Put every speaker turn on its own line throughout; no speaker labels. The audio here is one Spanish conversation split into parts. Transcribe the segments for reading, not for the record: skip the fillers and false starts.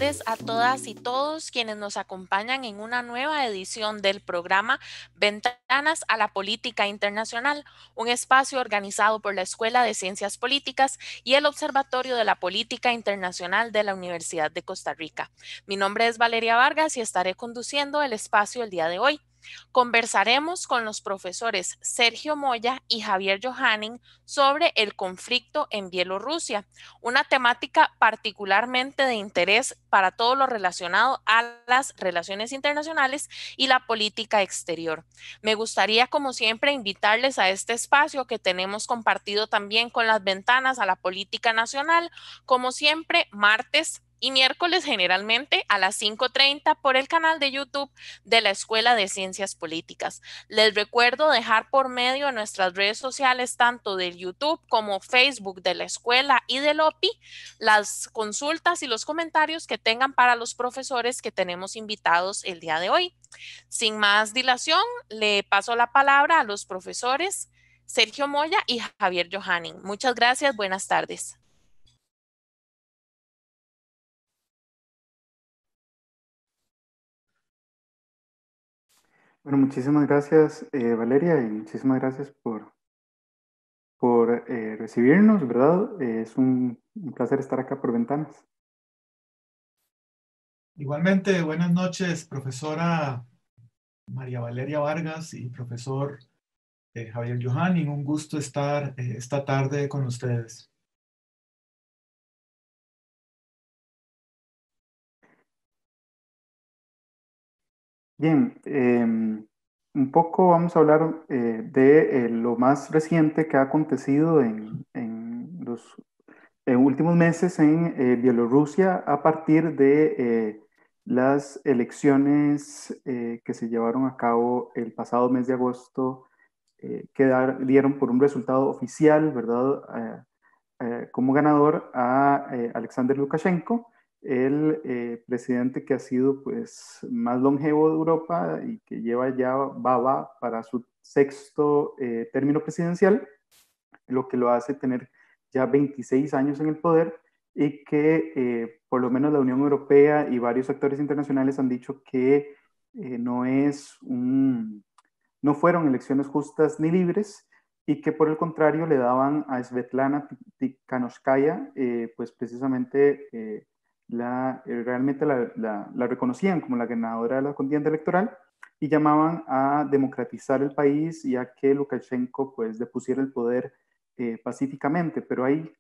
tardes a todas y todos quienes nos acompañan en una nueva edición del programa Ventanas a la Política Internacional, un espacio organizado por la Escuela de Ciencias Políticas y el Observatorio de la Política Internacional de la Universidad de Costa Rica. Mi nombre es Valeria Vargas y estaré conduciendo el espacio el día de hoy. Conversaremos con los profesores Sergio Moya y Javier Johanning sobre el conflicto en Bielorrusia, una temática particularmente de interés para todo lo relacionado a las relaciones internacionales y la política exterior. Me gustaría, como siempre, invitarles a este espacio que tenemos compartido también con las ventanas a la política nacional, como siempre, martes y miércoles generalmente a las 5:30 por el canal de YouTube de la Escuela de Ciencias Políticas. Les recuerdo dejar por medio de nuestras redes sociales, tanto del YouTube como Facebook de la escuela y del OPI, las consultas y los comentarios que tengan para los profesores que tenemos invitados el día de hoy. Sin más dilación, le paso la palabra a los profesores Sergio Moya y Javier Johanning. Muchas gracias, buenas tardes.
Bueno, muchísimas gracias, Valeria, y muchísimas gracias por recibirnos, ¿verdad? Es un placer estar acá por Ventanas.
Igualmente, buenas noches, profesora María Valeria Vargas y profesor Javier Johanning. Un gusto estar esta tarde con ustedes.
Bien, un poco vamos a hablar de lo más reciente que ha acontecido en los últimos meses en Bielorrusia a partir de las elecciones que se llevaron a cabo el pasado mes de agosto, que dieron por un resultado oficial, ¿verdad? Como ganador a Alexander Lukashenko, el presidente que ha sido pues más longevo de Europa y que va para su sexto término presidencial, lo que lo hace tener ya 26 años en el poder y que por lo menos la Unión Europea y varios actores internacionales han dicho que no fueron elecciones justas ni libres y que por el contrario le daban a Svetlana Tikhanovskaya, pues precisamente realmente la reconocían como la ganadora de la contienda electoral y llamaban a democratizar el país y a que Lukashenko pues depusiera el poder pacíficamente, pero hay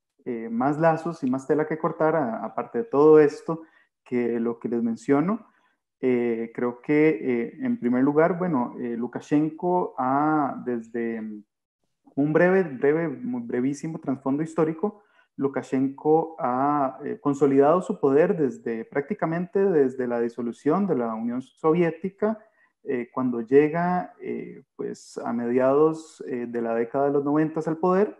más lazos y más tela que cortar aparte de todo esto que lo que les menciono. Creo que en primer lugar, bueno, Lukashenko desde un muy brevísimo trasfondo histórico, Lukashenko ha consolidado su poder prácticamente desde la disolución de la Unión Soviética, cuando llega pues a mediados de la década de los 90 al poder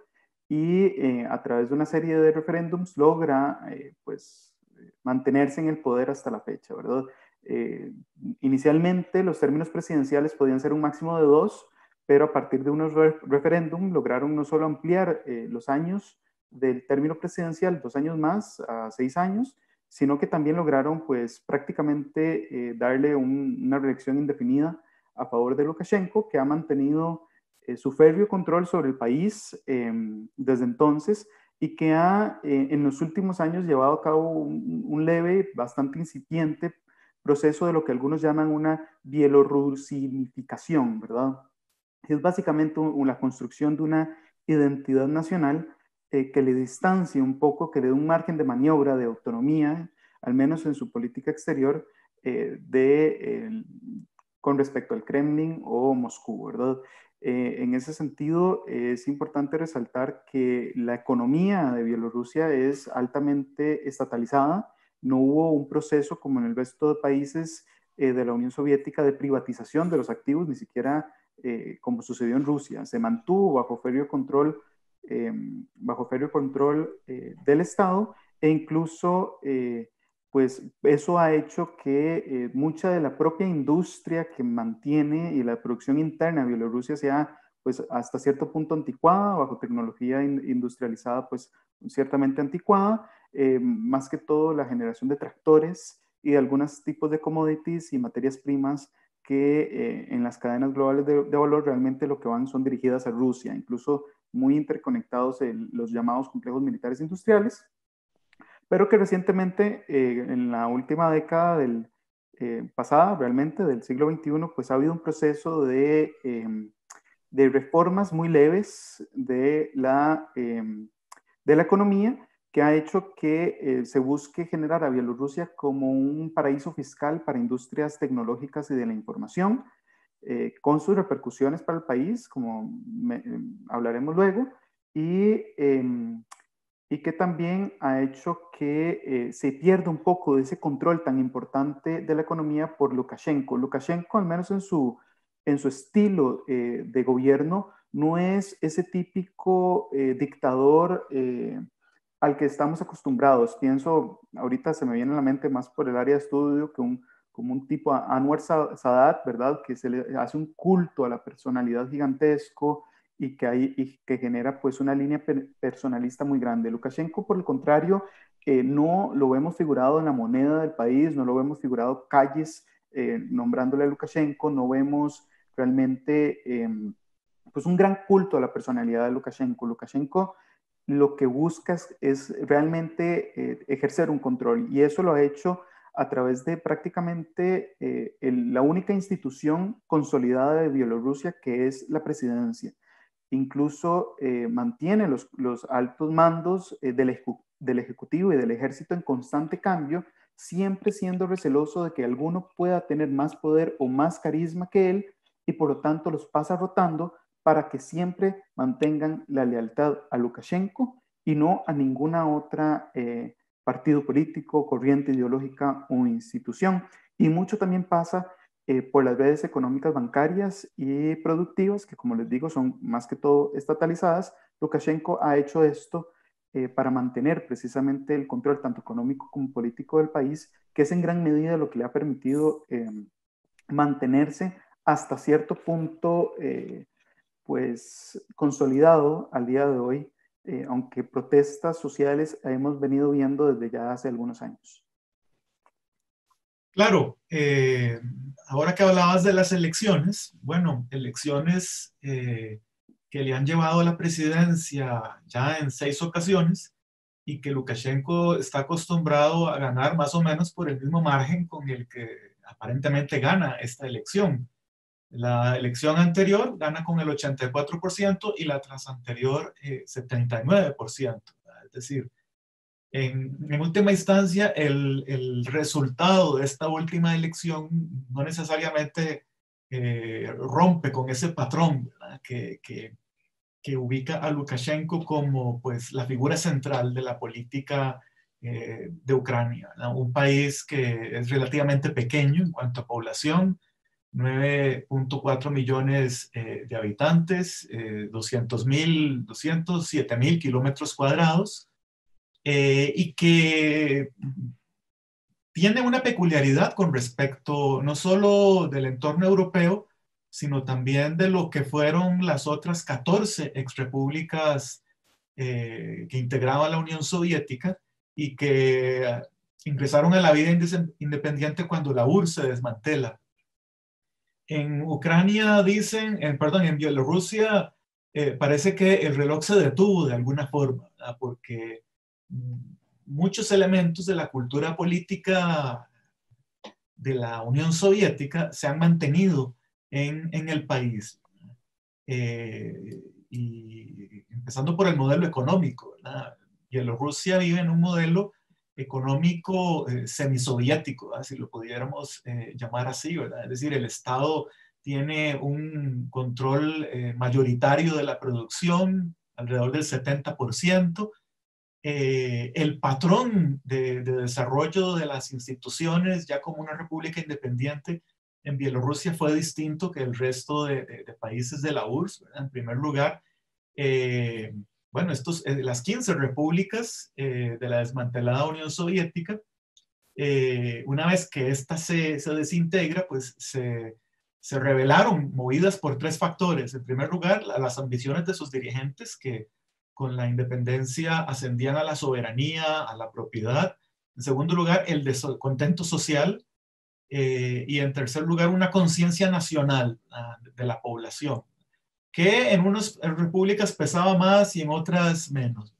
y a través de una serie de referéndums logra pues mantenerse en el poder hasta la fecha, ¿verdad? Eh, Inicialmente los términos presidenciales podían ser un máximo de 2, pero a partir de unos referéndum lograron no solo ampliar los años del término presidencial, 2 años más, a 6 años, sino que también lograron pues prácticamente darle una reelección indefinida a favor de Lukashenko, que ha mantenido su férreo control sobre el país desde entonces y que ha en los últimos años llevado a cabo un leve, bastante incipiente proceso de lo que algunos llaman una bielorrusificación, ¿verdad? Es básicamente la construcción de una identidad nacional que le distancie un poco, que le dé un margen de maniobra, de autonomía, al menos en su política exterior, con respecto al Kremlin o Moscú, ¿verdad? En ese sentido, es importante resaltar que la economía de Bielorrusia es altamente estatalizada. No hubo un proceso como en el resto de países de la Unión Soviética de privatización de los activos, ni siquiera como sucedió en Rusia. Se mantuvo bajo férreo control del Estado e incluso pues eso ha hecho que mucha de la propia industria que mantiene y la producción interna de Bielorrusia sea pues hasta cierto punto anticuada, bajo tecnología industrializada, pues ciertamente anticuada, más que todo la generación de tractores y de algunos tipos de commodities y materias primas que en las cadenas globales de valor realmente lo que van son dirigidas a Rusia, incluso muy interconectados los llamados complejos militares industriales, pero que recientemente, en la última década pasada, realmente del siglo XXI, pues ha habido un proceso de reformas muy leves de la economía que ha hecho que se busque generar a Bielorrusia como un paraíso fiscal para industrias tecnológicas y de la información, con sus repercusiones para el país, como hablaremos luego, y, y que también ha hecho que se pierda un poco de ese control tan importante de la economía por Lukashenko. Lukashenko, al menos en su estilo de gobierno, no es ese típico dictador al que estamos acostumbrados. Pienso, ahorita se me viene a la mente más por el área de estudio, como un tipo Anwar Sadat, ¿verdad? Que se le hace un culto a la personalidad gigantesco y que genera pues una línea personalista muy grande. Lukashenko, por el contrario, no lo vemos figurado en la moneda del país, no lo vemos figurado calles nombrándole a Lukashenko, no vemos realmente pues un gran culto a la personalidad de Lukashenko. Lukashenko lo que busca es realmente ejercer un control, y eso lo ha hecho a través de prácticamente la única institución consolidada de Bielorrusia, que es la presidencia. Incluso mantiene los altos mandos del Ejecutivo y del Ejército en constante cambio, siempre siendo receloso de que alguno pueda tener más poder o más carisma que él, y por lo tanto los pasa rotando para que siempre mantengan la lealtad a Lukashenko y no a ninguna otra partido político, corriente ideológica o institución. Y mucho también pasa por las redes económicas bancarias y productivas, que como les digo son más que todo estatalizadas. Lukashenko ha hecho esto para mantener precisamente el control tanto económico como político del país, que es en gran medida lo que le ha permitido mantenerse hasta cierto punto pues consolidado al día de hoy, aunque protestas sociales hemos venido viendo desde ya hace algunos años.
Claro, ahora que hablabas de las elecciones, bueno, elecciones que le han llevado a la presidencia ya en 6 ocasiones y que Lukashenko está acostumbrado a ganar más o menos por el mismo margen con el que aparentemente gana esta elección. La elección anterior gana con el 84% y la tras anterior 79%. Es decir, en última instancia, el resultado de esta última elección no necesariamente rompe con ese patrón que ubica a Lukashenko como pues, la figura central de la política de Ucrania, ¿no? Un país que es relativamente pequeño en cuanto a población, 9.4 millones de habitantes, 207.000 kilómetros cuadrados, y que tiene una peculiaridad con respecto no solo del entorno europeo, sino también de lo que fueron las otras 14 exrepúblicas que integraban la Unión Soviética y que ingresaron a la vida independiente cuando la URSS se desmantela. En Ucrania dicen, en Bielorrusia parece que el reloj se detuvo de alguna forma, ¿verdad? Porque muchos elementos de la cultura política de la Unión Soviética se han mantenido en el país. Y empezando por el modelo económico, ¿verdad? Bielorrusia vive en un modelo económico semisoviético, si lo pudiéramos llamar así, ¿verdad? Es decir, el Estado tiene un control mayoritario de la producción, alrededor del 70%. El patrón de desarrollo de las instituciones, ya como una república independiente, en Bielorrusia fue distinto que el resto de países de la URSS, ¿verdad? En primer lugar, bueno, las 15 repúblicas de la desmantelada Unión Soviética, una vez que esta se desintegra, pues se se rebelaron movidas por tres factores. En primer lugar, las ambiciones de sus dirigentes, que con la independencia ascendían a la soberanía, a la propiedad. En segundo lugar, el descontento social. Y en tercer lugar, una conciencia nacional de la población, que en unas repúblicas pesaba más y en otras menos.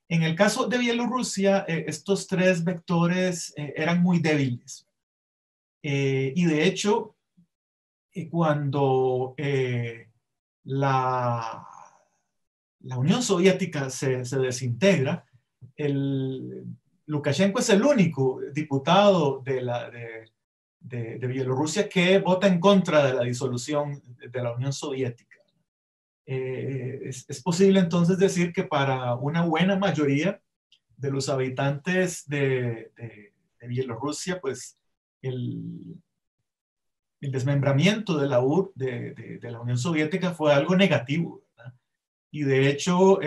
En el caso de Bielorrusia, estos tres vectores eran muy débiles. Y de hecho, cuando la Unión Soviética se desintegra, Lukashenko es el único diputado de Bielorrusia que vota en contra de la disolución de la Unión Soviética. Es posible entonces decir que para una buena mayoría de los habitantes de Bielorrusia, pues el desmembramiento de la Unión Soviética fue algo negativo, ¿verdad? Y de hecho,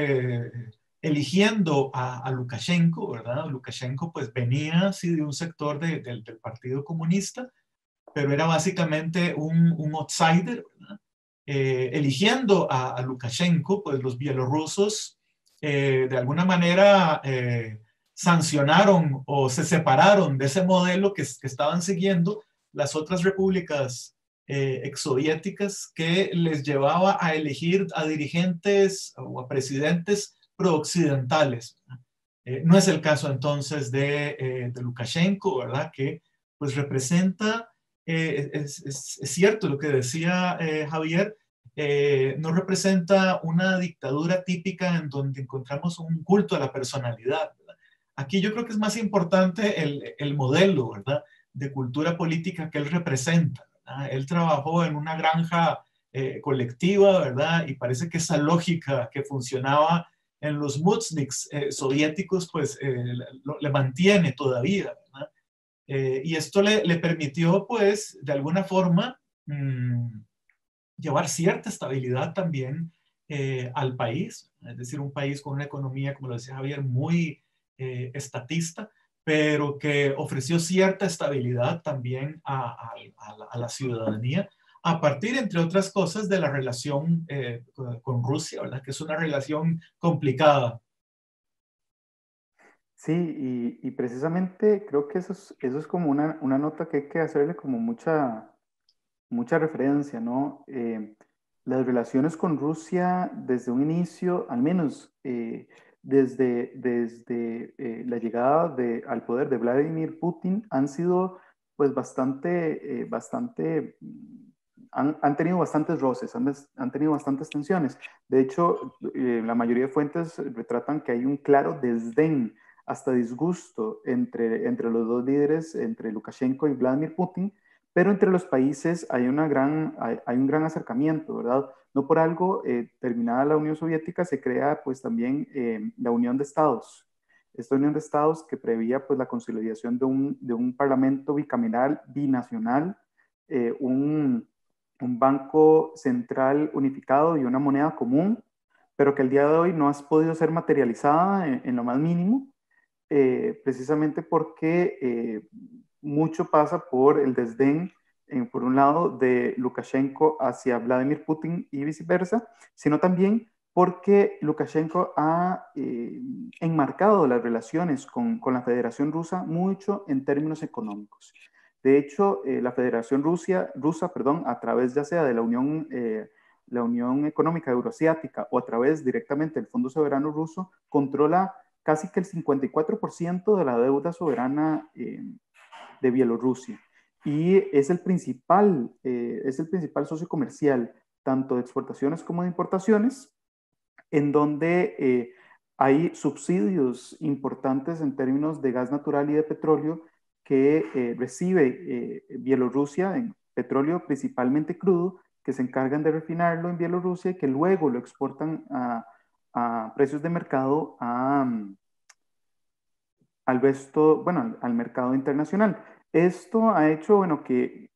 eligiendo a Lukashenko, ¿verdad? Lukashenko pues venía sí, de un sector del Partido Comunista, pero era básicamente un outsider, ¿verdad? Eligiendo a Lukashenko, pues los bielorrusos de alguna manera sancionaron o se separaron de ese modelo que estaban siguiendo las otras repúblicas exsoviéticas, que les llevaba a elegir a dirigentes o a presidentes pro-occidentales. No es el caso entonces de Lukashenko, ¿verdad? Que pues representa, es cierto lo que decía Javier, no representa una dictadura típica en donde encontramos un culto a la personalidad, ¿verdad? Aquí yo creo que es más importante el modelo, ¿verdad?, de cultura política que él representa, ¿verdad? Él trabajó en una granja colectiva, ¿verdad? Y parece que esa lógica que funcionaba en los mutzniks soviéticos, pues le mantiene todavía, ¿verdad? Y esto le permitió, pues, de alguna forma, llevar cierta estabilidad también al país, es decir, un país con una economía, como lo decía Javier, muy estatista, pero que ofreció cierta estabilidad también a la ciudadanía, a partir, entre otras cosas, de la relación con Rusia, ¿verdad? Que es una relación complicada.
Sí, y precisamente creo que eso es como una nota que hay que hacerle como mucha referencia, ¿no? Las relaciones con Rusia desde un inicio, al menos desde la llegada al poder de Vladimir Putin, han sido pues han tenido bastantes roces, han tenido bastantes tensiones. De hecho, la mayoría de fuentes retratan que hay un claro desdén, hasta disgusto entre los dos líderes, entre Lukashenko y Vladimir Putin, pero entre los países hay un gran acercamiento, ¿verdad? No por algo, terminada la Unión Soviética, se crea pues también la Unión de Estados. Esta Unión de Estados que prevía pues la consolidación de un parlamento bicameral, binacional, un banco central unificado y una moneda común, pero que el día de hoy no ha podido ser materializada en lo más mínimo, precisamente porque mucho pasa por el desdén, por un lado, de Lukashenko hacia Vladimir Putin y viceversa, sino también porque Lukashenko ha enmarcado las relaciones con la Federación Rusa mucho en términos económicos. De hecho, la Federación Rusa, a través ya sea de la Unión Económica Euroasiática o a través directamente del Fondo Soberano Ruso, controla casi que el 54% de la deuda soberana de Bielorrusia. Y es el principal socio comercial, tanto de exportaciones como de importaciones, en donde hay subsidios importantes en términos de gas natural y de petróleo que recibe Bielorrusia, en petróleo principalmente crudo, que se encargan de refinarlo en Bielorrusia y que luego lo exportan a precios de mercado al resto, bueno, al mercado internacional. Esto ha hecho, bueno, que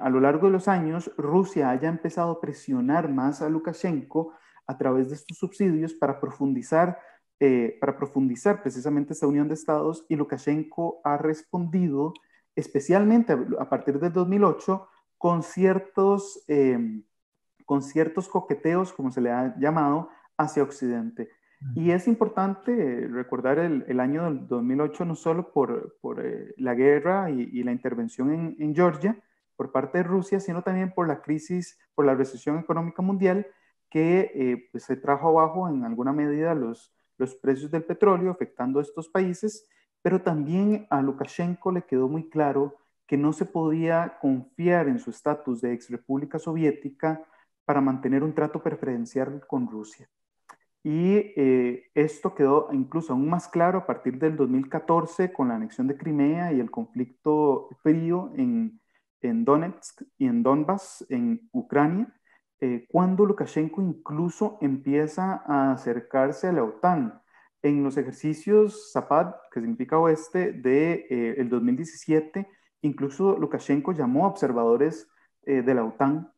a lo largo de los años Rusia haya empezado a presionar más a Lukashenko a través de estos subsidios para profundizar precisamente esta unión de estados, y Lukashenko ha respondido especialmente a partir del 2008 con con ciertos coqueteos, como se le ha llamado, hacia Occidente. Y es importante recordar el año del 2008 no solo por la guerra y la intervención en Georgia por parte de Rusia, sino también por la crisis, por la recesión económica mundial que pues se trajo abajo en alguna medida los precios del petróleo, afectando a estos países, pero también a Lukashenko le quedó muy claro que no se podía confiar en su estatus de ex república soviética para mantener un trato preferencial con Rusia. Y esto quedó incluso aún más claro a partir del 2014 con la anexión de Crimea y el conflicto frío en Donetsk y en Donbass, en Ucrania, cuando Lukashenko incluso empieza a acercarse a la OTAN. En los ejercicios Zapad, que significa oeste, de el 2017, incluso Lukashenko llamó a observadores de la OTAN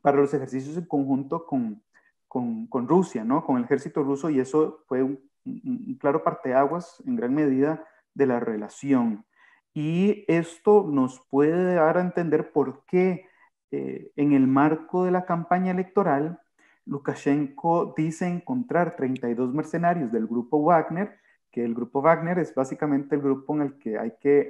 para los ejercicios en conjunto con Rusia, ¿no? Con el ejército ruso, y eso fue un claro parteaguas en gran medida de la relación. Y esto nos puede dar a entender por qué en el marco de la campaña electoral, Lukashenko dice encontrar 32 mercenarios del grupo Wagner, que el grupo Wagner es básicamente el grupo en el que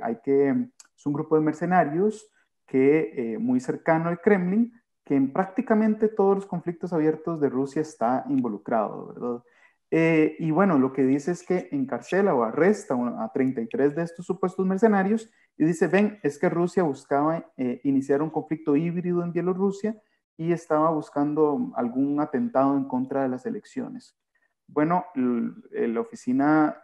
es un grupo de mercenarios que muy cercano al Kremlin, que en prácticamente todos los conflictos abiertos de Rusia está involucrado, ¿verdad? Y bueno, lo que dice es que encarcela o arresta a 33 de estos supuestos mercenarios y dice, ven, es que Rusia buscaba iniciar un conflicto híbrido en Bielorrusia y estaba buscando algún atentado en contra de las elecciones. Bueno, la oficina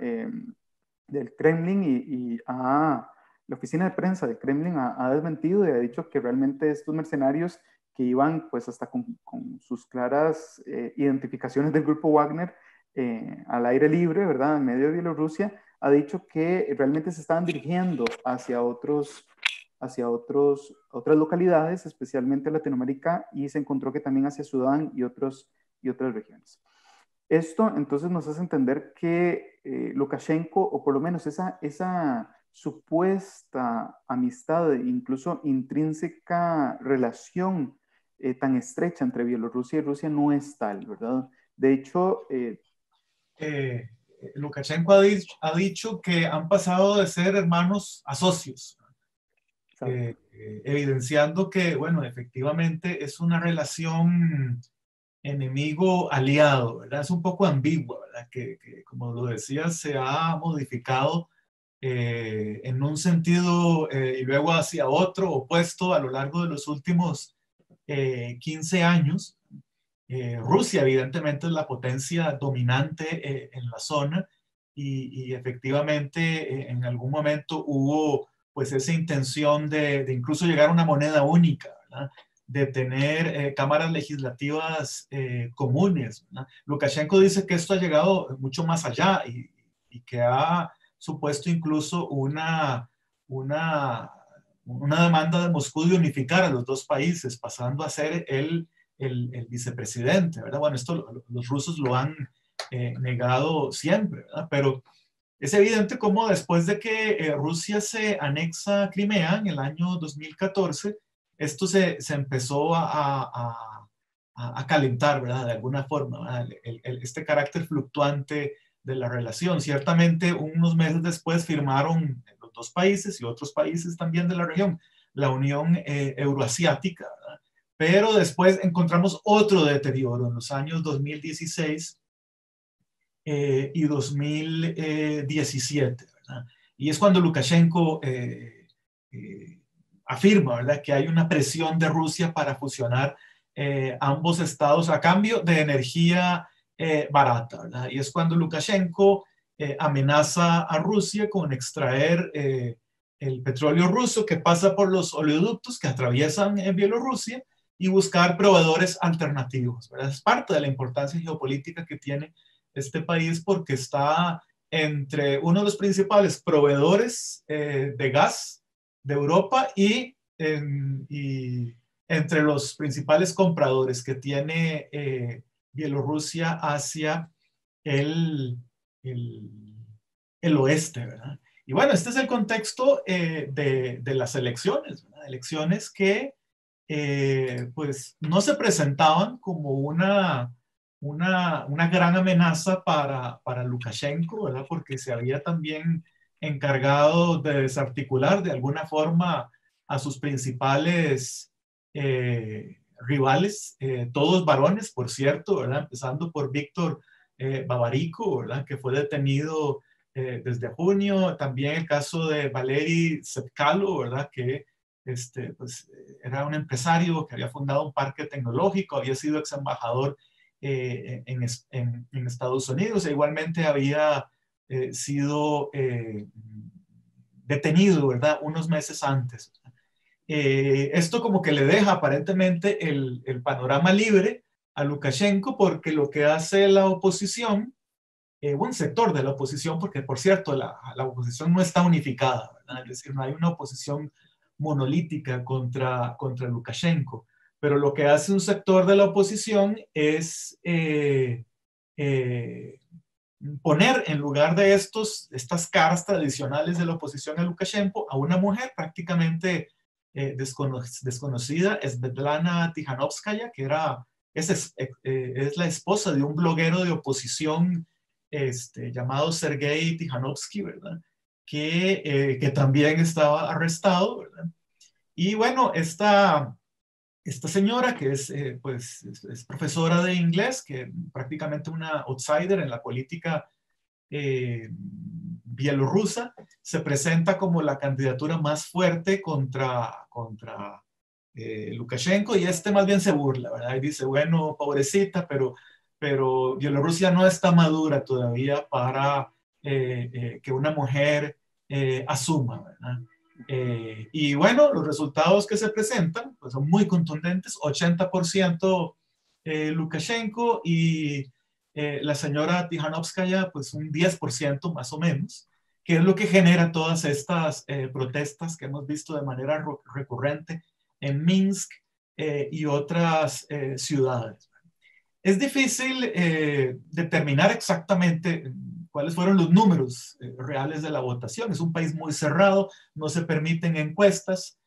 del Kremlin la oficina de prensa del Kremlin ha desmentido y ha dicho que realmente estos mercenarios que iban pues hasta con sus claras identificaciones del grupo Wagner al aire libre, ¿verdad? En medio de Bielorrusia, ha dicho que realmente se estaban dirigiendo hacia otras localidades, especialmente Latinoamérica, y se encontró que también hacia Sudán y otras regiones. Esto entonces nos hace entender que Lukashenko, o por lo menos esa supuesta amistad, incluso intrínseca relación tan estrecha entre Bielorrusia y Rusia no es tal, ¿verdad? De hecho,
Lukashenko ha dicho que han pasado de ser hermanos a socios, evidenciando que, bueno, efectivamente es una relación enemigo-aliado, ¿verdad? Es un poco ambigua, ¿verdad? Que como lo decía, se ha modificado en un sentido y luego hacia otro opuesto a lo largo de los últimos 15 años. Rusia evidentemente es la potencia dominante en la zona y efectivamente en algún momento hubo pues esa intención de incluso llegar a una moneda única, ¿verdad? De tener cámaras legislativas comunes, ¿verdad? Lukashenko dice que esto ha llegado mucho más allá y que ha supuesto incluso una demanda de Moscú de unificar a los dos países, pasando a ser el vicepresidente, ¿verdad? Bueno, esto los rusos lo han negado siempre, ¿verdad? Pero es evidente cómo después de que Rusia se anexa Crimea en el año 2014, esto se empezó a calentar, ¿verdad? De alguna forma, ¿verdad? Este carácter fluctuante de la relación. Ciertamente, unos meses después firmaron los dos países y otros países también de la región la Unión Euroasiática, ¿verdad? Pero después encontramos otro deterioro en los años 2016 y 2017, ¿verdad? Y es cuando Lukashenko afirma, ¿verdad?, que hay una presión de Rusia para fusionar ambos estados a cambio de energía barata, ¿verdad? Y es cuando Lukashenko amenaza a Rusia con extraer el petróleo ruso que pasa por los oleoductos que atraviesan Bielorrusia y buscar proveedores alternativos, ¿verdad? Es parte de la importancia geopolítica que tiene este país porque está entre uno de los principales proveedores de gas de Europa y entre los principales compradores que tiene Bielorrusia hacia el oeste, ¿verdad? Y bueno, este es el contexto de las elecciones, ¿verdad? Elecciones que pues no se presentaban como una gran amenaza para Lukashenko, ¿verdad? Porque se había también encargado de desarticular de alguna forma a sus principales rivales, todos varones, por cierto, ¿verdad? Empezando por Víctor Babariko, ¿verdad? Que fue detenido desde junio. También el caso de Valery Tsepkalo, ¿verdad? Que pues, era un empresario que había fundado un parque tecnológico, había sido ex embajador en Estados Unidos, e igualmente había sido detenido, ¿verdad? Unos meses antes. Esto como que le deja aparentemente el panorama libre a Lukashenko, porque lo que hace la oposición, un sector de la oposición, porque por cierto la oposición no está unificada, ¿verdad? Es decir, no hay una oposición monolítica contra Lukashenko, pero lo que hace un sector de la oposición es poner en lugar de estas caras tradicionales de la oposición a Lukashenko a una mujer prácticamente desconocida, Svetlana Tikhanovskaya, que es la esposa de un bloguero de oposición llamado Sergei Tikhanovsky, ¿verdad? Que también estaba arrestado, ¿verdad? Y bueno, esta señora que pues, es profesora de inglés, que prácticamente una outsider en la política bielorrusa, se presenta como la candidatura más fuerte contra Lukashenko, y más bien se burla, ¿verdad? Y dice, bueno, pobrecita, pero Bielorrusia no está madura todavía para que una mujer asuma, ¿verdad? Y bueno, los resultados que se presentan pues, son muy contundentes: 80% Lukashenko, y la señora Tikhanovskaya pues un 10% más o menos, que es lo que genera todas estas protestas que hemos visto de manera recurrente en Minsk y otras ciudades. Es difícil determinar exactamente cuáles fueron los números reales de la votación. Es un país muy cerrado, no se permiten encuestas.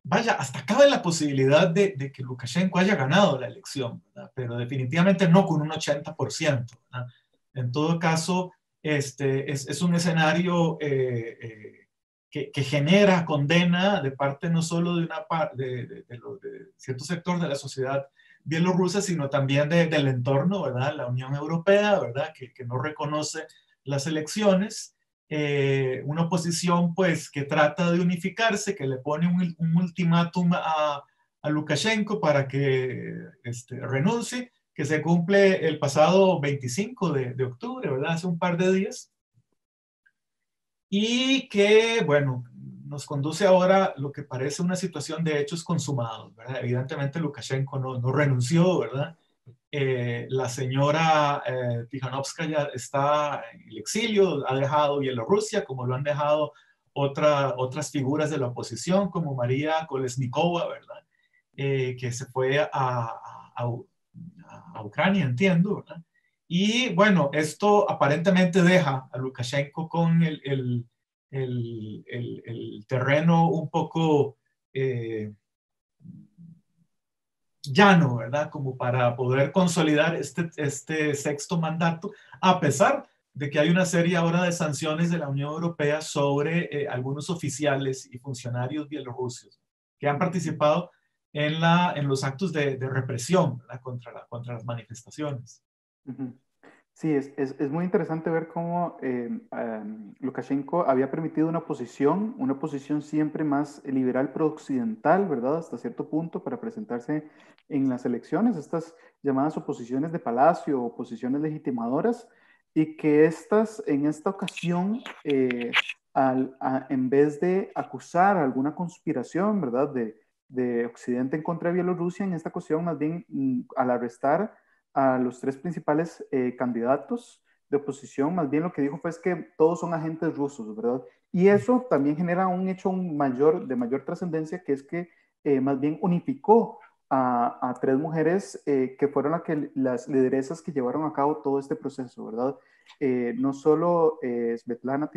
Vaya, hasta cabe la posibilidad de que Lukashenko haya ganado la elección, ¿verdad? Pero definitivamente no con un 80%, ¿verdad? En todo caso, es un escenario que genera condena de parte no solo de cierto sector de la sociedad bielorrusa, sino también del entorno, ¿verdad? La Unión Europea, ¿verdad? Que no reconoce las elecciones. Una oposición pues que trata de unificarse, que le pone un ultimátum a Lukashenko para que renuncie, que se cumple el pasado 25 de octubre, ¿verdad? Hace un par de días. Y que, bueno, nos conduce ahora a lo que parece una situación de hechos consumados, ¿verdad? Evidentemente Lukashenko no renunció, ¿verdad? La señora Tikhanovskaya está en el exilio, ha dejado Bielorrusia, como lo han dejado otras figuras de la oposición, como María Kolesnikova, ¿verdad? Que se fue a Ucrania, entiendo, ¿verdad? Y bueno, esto aparentemente deja a Lukashenko con el terreno un poco llano, ¿verdad? Como para poder consolidar este sexto mandato, a pesar de que hay una serie ahora de sanciones de la Unión Europea sobre algunos oficiales y funcionarios bielorrusos que han participado en los actos de represión, ¿verdad? Contra las manifestaciones.
Uh-huh. Sí, es muy interesante ver cómo Lukashenko había permitido una posición siempre más liberal pro-occidental, ¿verdad? Hasta cierto punto para presentarse en las elecciones, estas llamadas oposiciones de palacio, oposiciones legitimadoras, y que en esta ocasión, en vez de acusar alguna conspiración, ¿verdad? De Occidente en contra de Bielorrusia, en esta ocasión más bien al arrestar a los tres principales candidatos de oposición, más bien lo que dijo fue que todos son agentes rusos, ¿verdad? Y eso también genera un hecho de mayor trascendencia, que es que más bien unificó a tres mujeres que fueron las lideresas que llevaron a cabo todo este proceso, ¿verdad? No solo Svetlana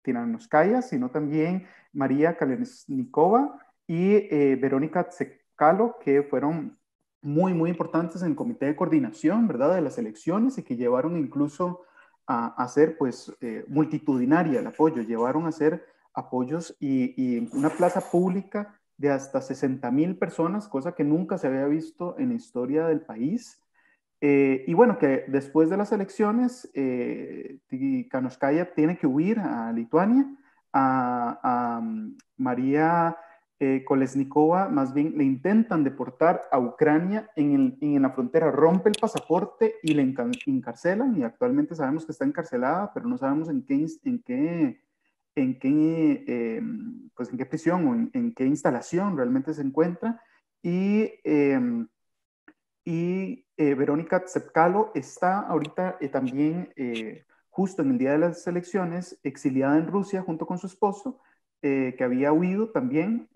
Tiranovskaya, sino también María Kolesnikova y Verónica Tsepkalo, que fueron muy, muy importantes en el comité de coordinación, ¿verdad?, de las elecciones, y que llevaron incluso a hacer, pues, multitudinaria el apoyo, llevaron a hacer apoyos y una plaza pública de hasta 60,000 personas, cosa que nunca se había visto en la historia del país. Y bueno, que después de las elecciones, Tikhanovskaya tiene que huir a Lituania. A María Kolesnikova más bien le intentan deportar a Ucrania en la frontera, rompe el pasaporte y le encarcelan, y actualmente sabemos que está encarcelada, pero no sabemos pues en qué prisión o en qué instalación realmente se encuentra. Y Verónica Tsepkalo está ahorita también, justo en el día de las elecciones, exiliada en Rusia junto con su esposo, que había huido también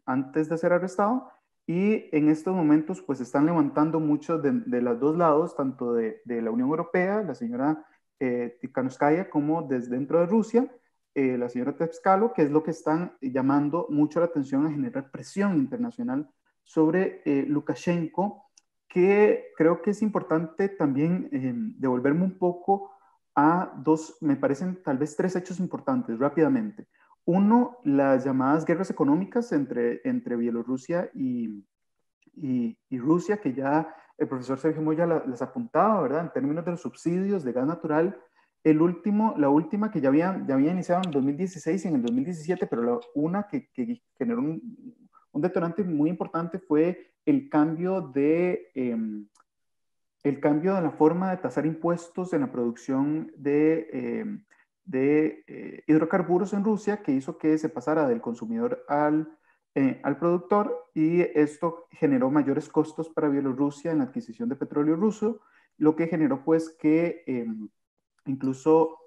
antes de ser arrestado. Y en estos momentos, pues están levantando mucho de los dos lados, tanto de la Unión Europea, la señora Tikhanovskaya, como desde dentro de Rusia, la señora Tsepkalo, que es lo que están llamando mucho la atención a generar presión internacional sobre Lukashenko, que creo que es importante también devolverme un poco a dos, me parecen tal vez tres hechos importantes rápidamente. Uno, las llamadas guerras económicas entre Bielorrusia y Rusia, que ya el profesor Sergio Moya las apuntaba, ¿verdad? En términos de los subsidios de gas natural. La última que ya había iniciado en 2016 y en el 2017, pero una que generó un detonante muy importante fue el cambio de la forma de tasar impuestos en la producción de hidrocarburos en Rusia, que hizo que se pasara del consumidor al productor, y esto generó mayores costos para Bielorrusia en la adquisición de petróleo ruso, lo que generó pues que incluso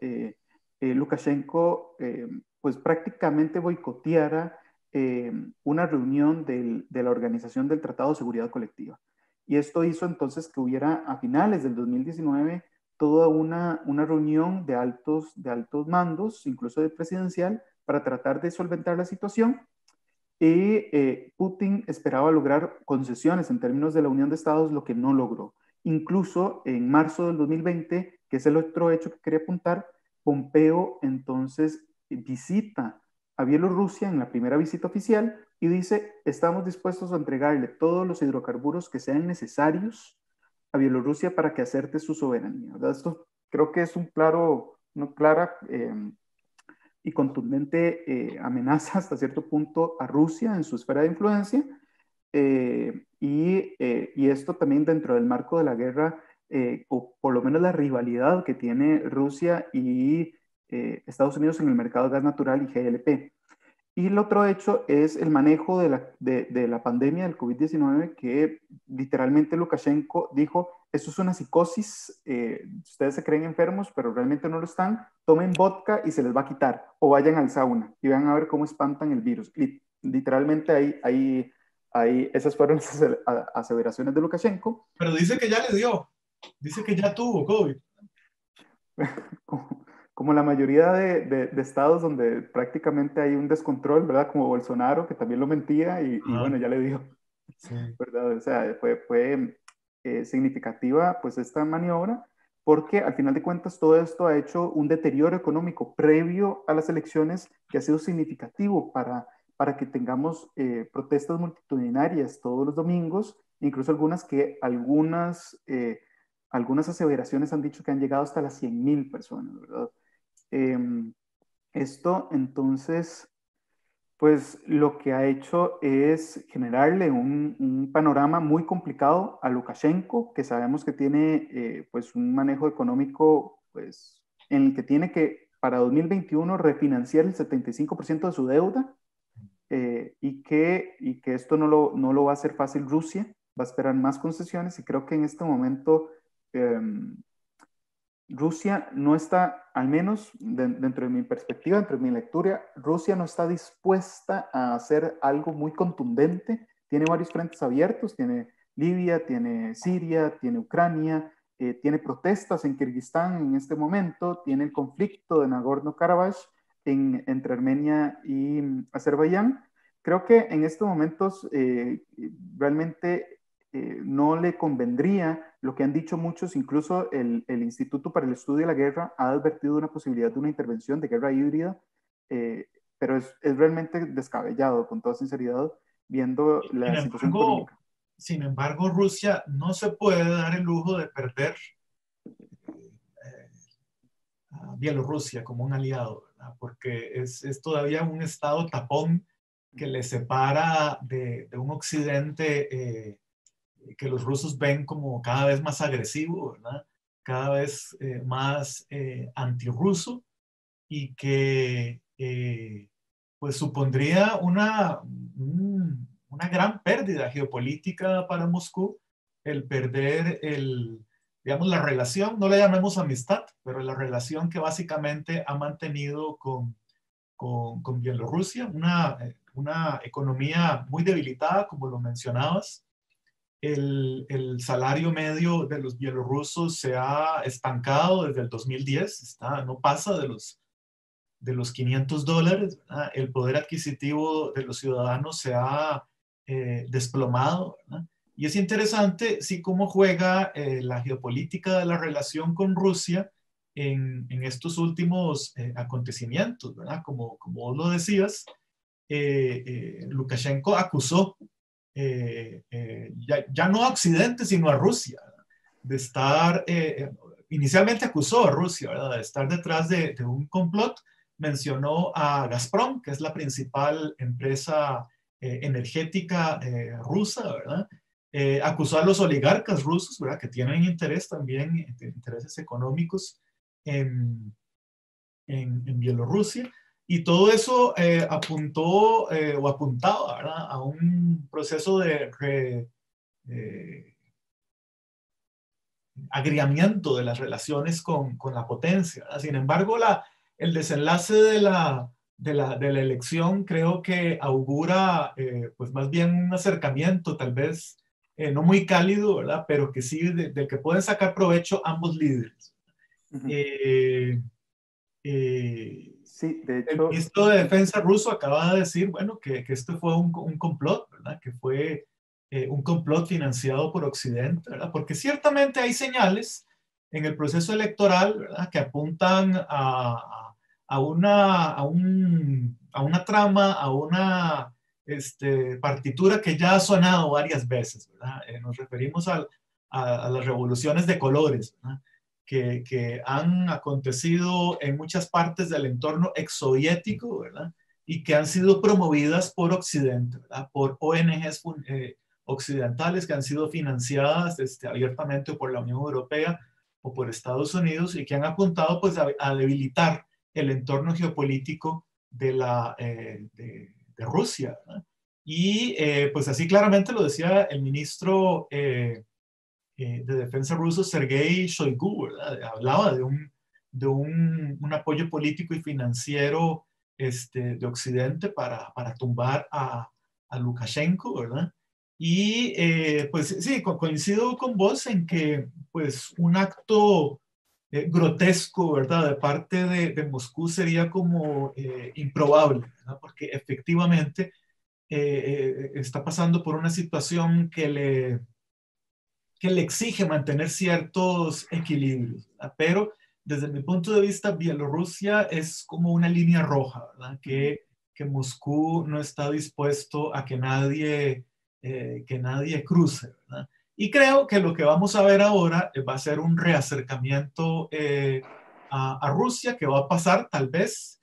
Lukashenko pues prácticamente boicoteara una reunión de la Organización del Tratado de Seguridad Colectiva. Y esto hizo entonces que hubiera a finales del 2019 toda una reunión de altos mandos, incluso de presidencial, para tratar de solventar la situación. Y Putin esperaba lograr concesiones en términos de la Unión de Estados, lo que no logró. Incluso en marzo del 2020, que es el otro hecho que quería apuntar, Pompeo entonces visita a Bielorrusia en la primera visita oficial y dice: estamos dispuestos a entregarle todos los hidrocarburos que sean necesarios a Bielorrusia para que acerte su soberanía, ¿verdad? Esto creo que es una clara y contundente amenaza hasta cierto punto a Rusia en su esfera de influencia, y esto también dentro del marco de la guerra, o por lo menos la rivalidad que tiene Rusia y Estados Unidos en el mercado de gas natural y GLP. Y el otro hecho es el manejo de la pandemia del COVID-19, que literalmente Lukashenko dijo: esto es una psicosis, ustedes se creen enfermos, pero realmente no lo están, tomen vodka y se les va a quitar, o vayan al sauna y van a ver cómo espantan el virus. Y literalmente esas fueron las aseveraciones de Lukashenko.
Pero dice que ya le dio, dice que ya tuvo COVID.
Como la mayoría de estados donde prácticamente hay un descontrol, ¿verdad? Como Bolsonaro, que también lo mentía y bueno, ya le dio,
sí,
¿verdad? O sea, fue significativa pues esta maniobra, porque al final de cuentas todo esto ha hecho un deterioro económico previo a las elecciones que ha sido significativo para que tengamos protestas multitudinarias todos los domingos, incluso algunas aseveraciones han dicho que han llegado hasta las 100,000 personas, ¿verdad? Esto entonces, pues lo que ha hecho es generarle un panorama muy complicado a Lukashenko, que sabemos que tiene pues un manejo económico pues, en el que tiene que para 2021 refinanciar el 75% de su deuda, y que esto no lo va a hacer fácil Rusia, va a esperar más concesiones, y creo que en este momento Rusia no está, al menos dentro de mi perspectiva, dentro de mi lectura, Rusia no está dispuesta a hacer algo muy contundente. Tiene varios frentes abiertos, tiene Libia, tiene Siria, tiene Ucrania, tiene protestas en Kirguistán en este momento, tiene el conflicto de Nagorno-Karabaj, entre Armenia y Azerbaiyán. Creo que en estos momentos realmente no le convendría lo que han dicho muchos, incluso el Instituto para el Estudio de la Guerra ha advertido una posibilidad de una intervención de guerra híbrida, pero es realmente descabellado, con toda sinceridad, viendo la situación económica.
Sin embargo, Rusia no se puede dar el lujo de perder a Bielorrusia como un aliado, ¿verdad? Porque es todavía un estado tapón que le separa de un occidente que los rusos ven como cada vez más agresivo, ¿verdad? Cada vez más antirruso, y que pues supondría una gran pérdida geopolítica para Moscú el perder digamos, la relación, no le llamemos amistad, pero la relación que básicamente ha mantenido con Bielorrusia, una economía muy debilitada, como lo mencionabas. El salario medio de los bielorrusos se ha estancado desde el 2010, no pasa de los $500, ¿verdad? El poder adquisitivo de los ciudadanos se ha desplomado, ¿verdad? Y es interesante, sí, cómo juega la geopolítica de la relación con Rusia en estos últimos acontecimientos, ¿verdad? Como vos lo decías, Lukashenko acusó ya no a Occidente, sino a Rusia, ¿verdad? De estar, inicialmente acusó a Rusia, ¿verdad? De estar detrás de un complot. Mencionó a Gazprom, que es la principal empresa energética rusa, ¿verdad? Acusó a los oligarcas rusos, ¿verdad? Que tienen interés también, intereses económicos en Bielorrusia. Y todo eso apuntó o apuntaba, ¿verdad? A un proceso de agriamiento de las relaciones con la potencia, ¿verdad? Sin embargo, el desenlace de la elección creo que augura pues más bien un acercamiento, tal vez no muy cálido, ¿verdad? Pero que sí, del que pueden sacar provecho ambos líderes.
Sí, de
El
hecho,
ministro de Defensa ruso acaba de decir, bueno, que este fue un complot, ¿verdad? Que fue un complot financiado por Occidente, ¿verdad? Porque ciertamente hay señales en el proceso electoral, ¿verdad? Que apuntan a una trama, a una partitura que ya ha sonado varias veces, ¿verdad? Nos referimos a las revoluciones de colores, ¿verdad? Que han acontecido en muchas partes del entorno exsoviético, ¿verdad? Y que han sido promovidas por Occidente, ¿verdad? Por ONGs occidentales que han sido financiadas abiertamente por la Unión Europea o por Estados Unidos, y que han apuntado pues a debilitar el entorno geopolítico de Rusia, ¿verdad? Y pues así claramente lo decía el ministro de Defensa ruso, Sergei Shoigu, ¿verdad? Hablaba de un apoyo político y financiero de Occidente para tumbar a Lukashenko, ¿verdad? Y pues sí, coincido con vos en que pues un acto grotesco, ¿verdad? De parte de Moscú sería como improbable, ¿verdad? Porque efectivamente está pasando por una situación que le exige mantener ciertos equilibrios, ¿verdad? Pero desde mi punto de vista, Bielorrusia es como una línea roja, ¿verdad? Que Moscú no está dispuesto a que nadie cruce, ¿verdad? Y creo que lo que vamos a ver ahora va a ser un reacercamiento a Rusia, que va a pasar tal vez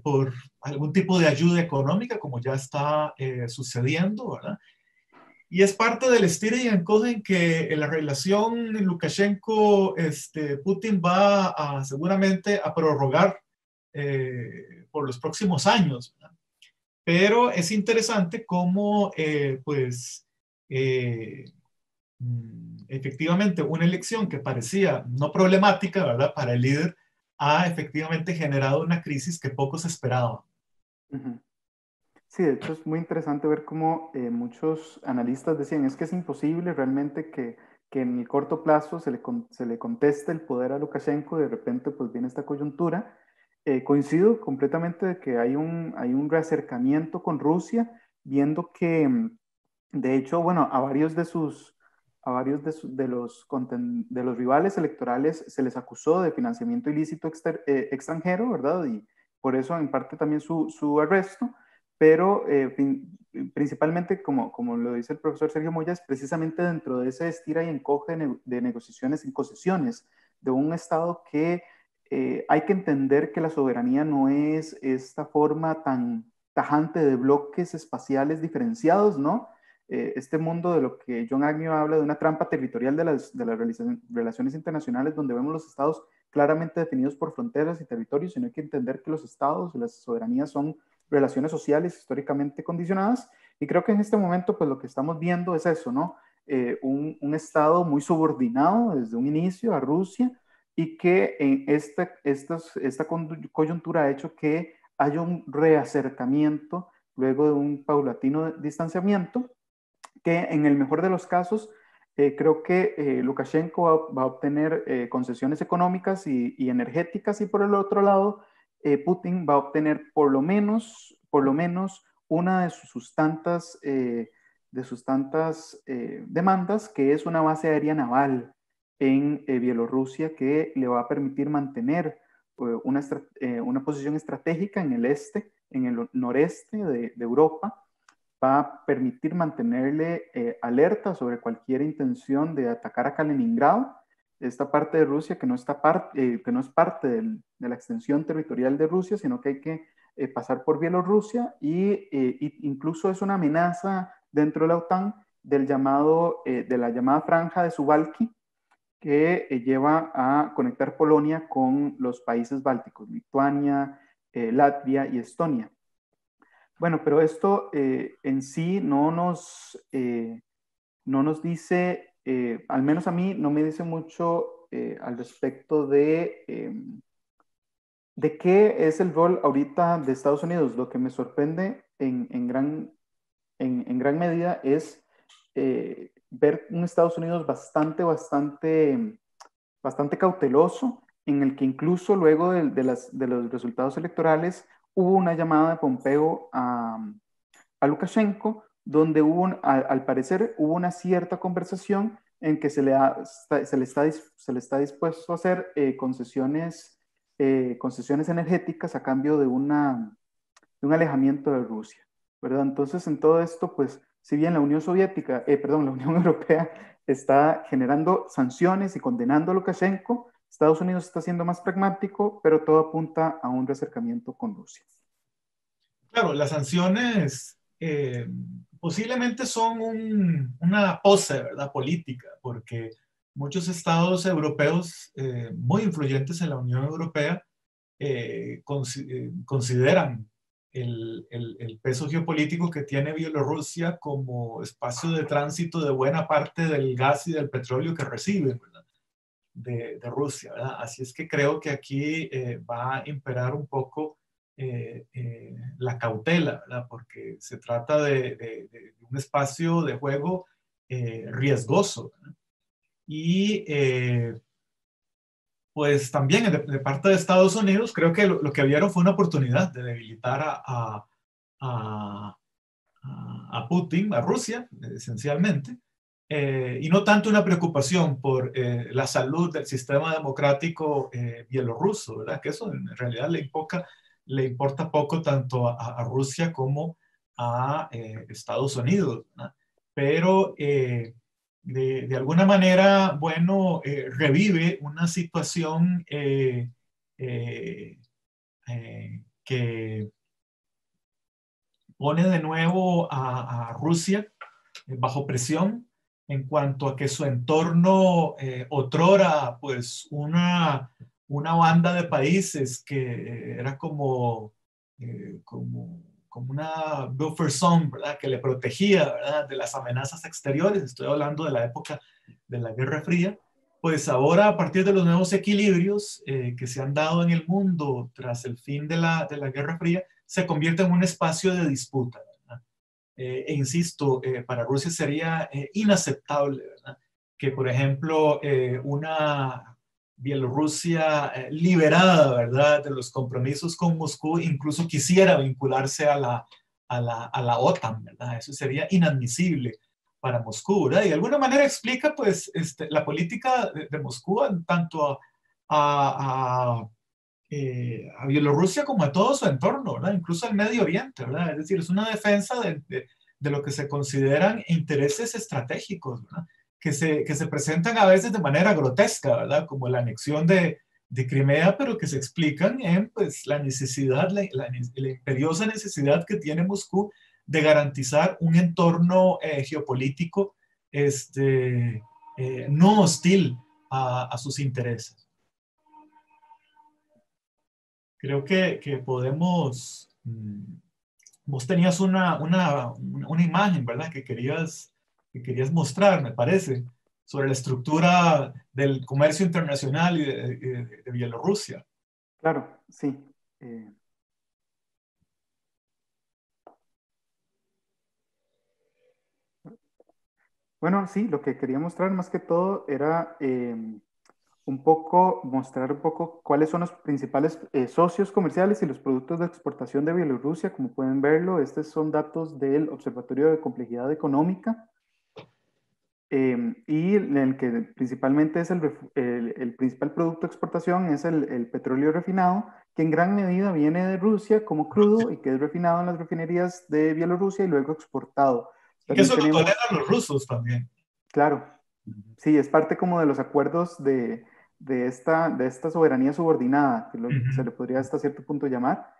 por algún tipo de ayuda económica, como ya está sucediendo, ¿verdad? Y es parte del estira y encoge en que la relación Lukashenko-Putin va seguramente a prorrogar por los próximos años, ¿verdad? Pero es interesante cómo, efectivamente, una elección que parecía no problemática, ¿verdad?, para el líder, ha efectivamente generado una crisis que pocos esperaban.
Sí, de hecho es muy interesante ver cómo muchos analistas decían, es que es imposible realmente que en el corto plazo se le conteste el poder a Lukashenko, y de repente pues viene esta coyuntura. Coincido completamente de que hay un reacercamiento con Rusia, viendo que, de hecho, bueno, de los rivales electorales se les acusó de financiamiento ilícito extranjero, ¿verdad? Y por eso, en parte, también su arresto, pero principalmente, como lo dice el profesor Sergio Moya, es precisamente dentro de ese estira y encoge de negociaciones y concesiones de un Estado que hay que entender que la soberanía no es esta forma tan tajante de bloques espaciales diferenciados, ¿no? Este mundo de lo que John Agnew habla de una trampa territorial de las relaciones internacionales, donde vemos los estados claramente definidos por fronteras y territorios, sino hay que entender que los estados y las soberanías son relaciones sociales históricamente condicionadas, y creo que en este momento pues lo que estamos viendo es eso, ¿no? Un estado muy subordinado desde un inicio a Rusia, y que en esta coyuntura ha hecho que haya un reacercamiento luego de un paulatino distanciamiento, que en el mejor de los casos creo que Lukashenko va a obtener concesiones económicas y energéticas, y por el otro lado Putin va a obtener por lo menos una de sus tantas demandas, que es una base aérea naval en Bielorrusia, que le va a permitir mantener una posición estratégica en el este, en el noreste de Europa. Va a permitir mantenerle alerta sobre cualquier intención de atacar a Kaliningrado, esta parte de Rusia que no es parte de la extensión territorial de Rusia, sino que hay que pasar por Bielorrusia, y incluso es una amenaza dentro de la OTAN de la llamada franja de Suwalki, que lleva a conectar Polonia con los países bálticos, Lituania, Latvia y Estonia. Bueno, pero esto en sí no nos dice, al menos a mí, no me dice mucho al respecto de qué es el rol ahorita de Estados Unidos. Lo que me sorprende en gran medida es ver un Estados Unidos bastante cauteloso, en el que incluso luego de los resultados electorales hubo una llamada de Pompeo a Lukashenko, donde al parecer hubo una cierta conversación en que se le está dispuesto a hacer concesiones energéticas a cambio de un alejamiento de Rusia, ¿verdad? Entonces, en todo esto, pues, si bien la la Unión Europea está generando sanciones y condenando a Lukashenko, Estados Unidos está siendo más pragmático, pero todo apunta a un acercamiento con Rusia.
Claro, las sanciones posiblemente son una pose, ¿verdad?, política, porque muchos estados europeos muy influyentes en la Unión Europea consideran el peso geopolítico que tiene Bielorrusia como espacio de tránsito de buena parte del gas y del petróleo que recibe, ¿verdad?, de Rusia, ¿verdad? Así es que creo que aquí va a imperar un poco la cautela, ¿verdad?, porque se trata de un espacio de juego riesgoso, ¿verdad? Y pues también de parte de Estados Unidos, creo que lo que vieron fue una oportunidad de debilitar a Putin, a Rusia, esencialmente, y no tanto una preocupación por la salud del sistema democrático bielorruso, ¿verdad? Que eso en realidad le importa poco tanto a Rusia como a Estados Unidos, ¿verdad? Pero de alguna manera, bueno, revive una situación que pone de nuevo a Rusia bajo presión en cuanto a que su entorno otrora, pues una banda de países que era como una buffer zone, ¿verdad?, que le protegía, ¿verdad?, de las amenazas exteriores. Estoy hablando de la época de la Guerra Fría. Pues ahora, a partir de los nuevos equilibrios que se han dado en el mundo tras el fin de la Guerra Fría, se convierte en un espacio de disputa, ¿verdad? E insisto, para Rusia sería inaceptable, ¿verdad?, que, por ejemplo, Bielorrusia liberada, ¿verdad?, de los compromisos con Moscú, incluso quisiera vincularse a la OTAN, ¿verdad? Eso sería inadmisible para Moscú, ¿verdad? Y de alguna manera explica, pues, la política de Moscú en tanto a Bielorrusia como a todo su entorno, ¿verdad? Incluso al Medio Oriente, ¿verdad? Es decir, es una defensa de lo que se consideran intereses estratégicos, ¿verdad? Que se presentan a veces de manera grotesca, ¿verdad? Como la anexión de Crimea, pero que se explican en, pues, la necesidad, la imperiosa necesidad que tiene Moscú de garantizar un entorno geopolítico no hostil a sus intereses. Creo que podemos... Vos tenías una imagen, ¿verdad?, que querías mostrar, me parece, sobre la estructura del comercio internacional y de Bielorrusia.
Claro, sí. Bueno, sí, lo que quería mostrar más que todo era mostrar un poco cuáles son los principales socios comerciales y los productos de exportación de Bielorrusia. Como pueden verlo, estos son datos del Observatorio de Complejidad Económica, y en el que principalmente es el principal producto de exportación es el petróleo refinado, que en gran medida viene de Rusia como crudo y que es refinado en las refinerías de Bielorrusia y luego exportado.
Y que
También
eso lo
tenemos,
toleran los rusos también.
claro, sí, es parte como de los acuerdos de esta soberanía subordinada, que se le podría hasta cierto punto llamar,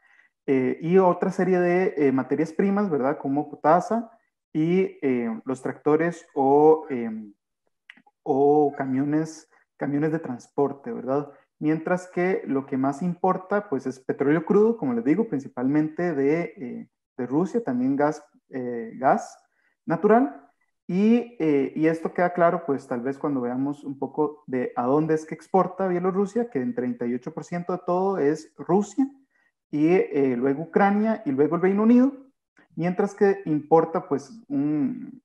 y otra serie de materias primas, ¿verdad? Como potasa y los tractores o camiones de transporte, ¿verdad? Mientras que lo que más importa, pues es petróleo crudo, como les digo, principalmente de Rusia, también gas natural. Y esto queda claro, pues tal vez cuando veamos un poco de a dónde es que exporta Bielorrusia, que en 38% de todo es Rusia, y luego Ucrania y luego el Reino Unido, mientras que importa pues un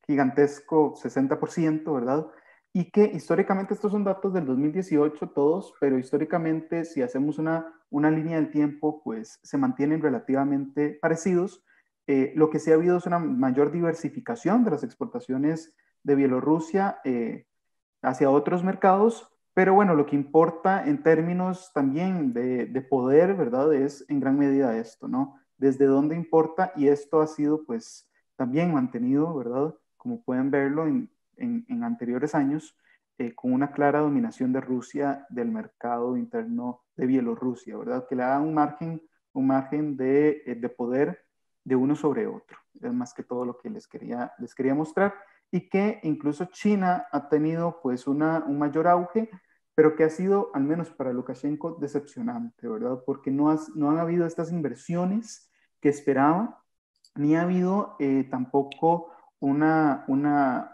gigantesco 60%, ¿verdad? Y que históricamente, estos son datos del 2018 todos, pero históricamente si hacemos una línea del tiempo, pues se mantienen relativamente parecidos. Lo que sí ha habido es una mayor diversificación de las exportaciones de Bielorrusia hacia otros mercados, pero bueno, lo que importa en términos también de poder, ¿verdad? Es en gran medida esto, ¿no? Desde dónde importa, y esto ha sido pues también mantenido, ¿verdad? Como pueden verlo en anteriores años, con una clara dominación de Rusia del mercado interno de Bielorrusia, ¿verdad? Que le da un margen de poder de uno sobre otro. Es más que todo lo que les quería mostrar, y que incluso China ha tenido pues un mayor auge, pero que ha sido, al menos para Lukashenko, decepcionante, ¿verdad? Porque no han habido estas inversiones que esperaba, ni ha habido tampoco una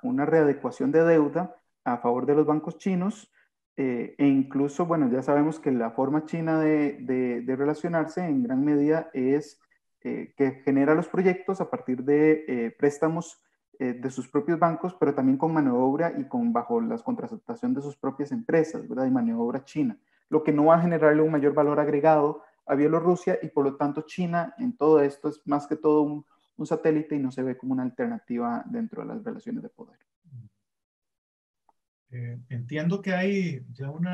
readecuación de deuda a favor de los bancos chinos, e incluso, bueno, ya sabemos que la forma china de relacionarse en gran medida es que genera los proyectos a partir de préstamos de sus propios bancos, pero también con mano de obra y bajo la contratación de sus propias empresas, ¿verdad? Y mano de obra china, lo que no va a generarle un mayor valor agregado a Bielorrusia, y por lo tanto China en todo esto es más que todo un satélite y no se ve como una alternativa dentro de las relaciones de poder.
Entiendo que hay ya un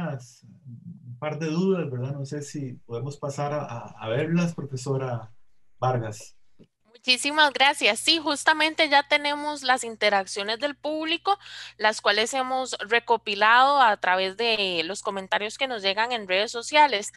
par de dudas, ¿verdad? No sé si podemos pasar a verlas, profesora Vargas.
Muchísimas gracias. Sí, justamente ya tenemos las interacciones del público, las cuales hemos recopilado a través de los comentarios que nos llegan en redes sociales.